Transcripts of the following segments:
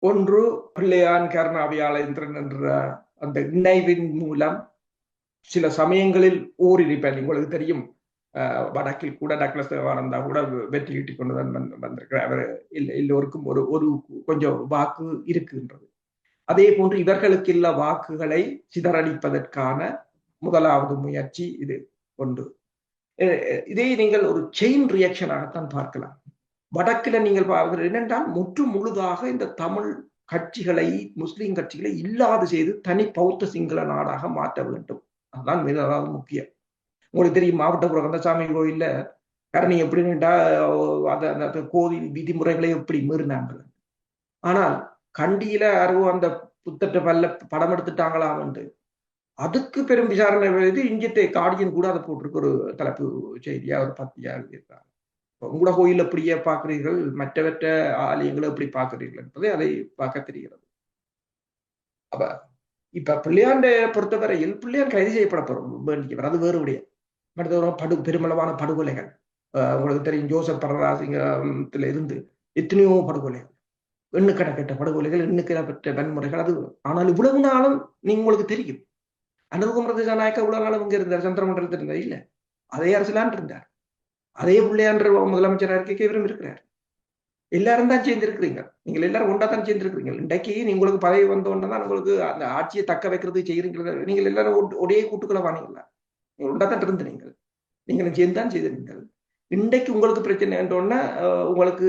ஒன்று பிள்ளையான் கருணாவியாளேந்திரன் என்ற அந்த இணைவின் மூலம் சில சமயங்களில் ஓரிருப்பார். உங்களுக்கு தெரியும், வடக்கில் கூட டக்ளஸ் தேவானந்தா கூட வெற்றி ஈட்டிக் கொண்டுதான் வந்திருக்கிறார். அவர் எல்லோருக்கும் ஒரு ஒரு கொஞ்சம் வாக்கு இருக்குன்றது. அதே போன்று இவர்களுக்கு இல்ல வாக்குகளை சிதறடிப்பதற்கான முதலாவது முயற்சி இது ஒன்று. இதை நீங்கள் ஒரு செயின் ரியாக்ஷனாகத்தான் பார்க்கலாம். வடக்கில் நீங்கள் பார்க்கிறது என்னென்றால் முற்று முழுதாக இந்த தமிழ் கட்சிகளை, முஸ்லிம் கட்சிகளை இல்லாது செய்து தனி பௌத்த சிங்கள நாடாக மாற்ற வேண்டும். அதுதான் மிக முக்கியம். உங்களுக்கு தெரியும், மாவட்ட கந்தசாமி கோயில்ல கரணி எப்படின்னுட்டா அந்த கோவில் விதிமுறைகளை எப்படி மீறினாங்க. ஆனால் கண்டியில யாரோ அந்த புத்தட்ட பல்ல படம் எடுத்துட்டாங்களாம் என்று அதுக்கு பெரும் விசாரணை எழுதி இங்கத்தை காடியன் கூட அதை போட்டிருக்கு ஒரு தலைப்பு செய்தியா ஒரு பத்தியா எழுதியிருக்காங்க. உங்களோட கோயில் எப்படியே பார்க்கிறீர்கள், மற்றவற்ற ஆலயங்களை எப்படி பார்க்கிறீர்கள் என்பதை அதை பார்க்க தெரிகிறது. அப்ப இப்ப பிள்ளையாண்ட பொறுத்தவரையில் பிள்ளையார் கைது செய்யப்பட வேண்டியவர், அது வேறு விடயம். பெருமளவான படுகொலைகள், உங்களுக்கு தெரியும், ஜோசப் பரராசிங்கத்துல இருந்து எத்தனையோ படுகொலைகள், எண்ணுக்கணக்கற்ற படுகொலைகள், எண்ணுக்கணக்கற்ற வன்முறைகள். அது ஆனால் இவ்வளவு நாளும் நீங்க உங்களுக்கு தெரியும், அனுகுமர திசாநாயக்கா இவ்வளவு நாளும் இங்க இருந்தார், சந்திரமண்டலத்தில் இருந்தார். இல்ல, அதே அரசியலான் இருந்தார். அதே பிள்ளையான்ற முதலமைச்சராக இருக்க இவரும் இருக்கிறார். எல்லாரும் தான் சேர்ந்திருக்கிறீங்க, நீங்கள் எல்லாரும் ஒன்றா தான் சேர்ந்திருக்கிறீங்க. இன்றைக்கு உங்களுக்கு பதவி வந்தோன்னு தான் உங்களுக்கு அந்த ஆட்சியை தக்க வைக்கிறது செய்கிறீங்க. நீங்கள் எல்லாரும் ஒரே கூட்டுக்குள்ள வானீங்களா? நீங்கள் ஒன்றா தான் இருந்து நீங்களும் சேர்ந்து தான் செய்திருந்தீர்கள். இன்றைக்கு உங்களுக்கு பிரச்சனை என்றோன்னா உங்களுக்கு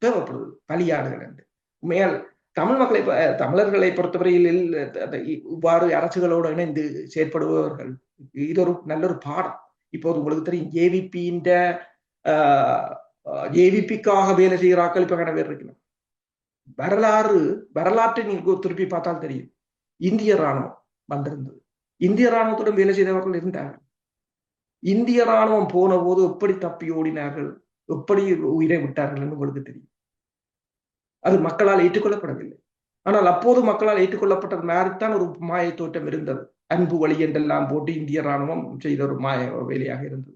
தேவைப்படுது பலியாடுகள் என்று. உண்மையால் தமிழ் மக்களை, தமிழர்களை பொறுத்தவரையில் இவ்வாறு அரசுகளோடு இணைந்து செயற்படுபவர்கள், இது ஒரு நல்ல ஒரு பாடம். இப்போது உங்களுக்கு தெரியும், ஜேவிபிக்காக வேலை செய்கிறார்கள் இப்ப பேர் இருக்கணும். வரலாற்றை நீங்க திருப்பி பார்த்தால் தெரியும், இந்திய ராணுவம் வந்திருந்தது, இந்திய ராணுவத்துடன் வேலை செய்தவர்கள் இருந்தார்கள். இந்திய ராணுவம் போன போது எப்படி தப்பி ஓடினார்கள், எப்படி உயிரை விட்டார்கள் என்று உங்களுக்கு தெரியும். அது மக்களால் ஏற்றுக்கொள்ளப்படவில்லை. ஆனால் அப்போது மக்களால் ஏற்றுக்கொள்ளப்பட்டது மாதிரித்தான் ஒரு மாய தோற்றம் இருந்தது. அன்பு வழி என்றெல்லாம் போட்டு இந்திய ராணுவம் செய்த ஒரு மாய வேலையாக இருந்தது.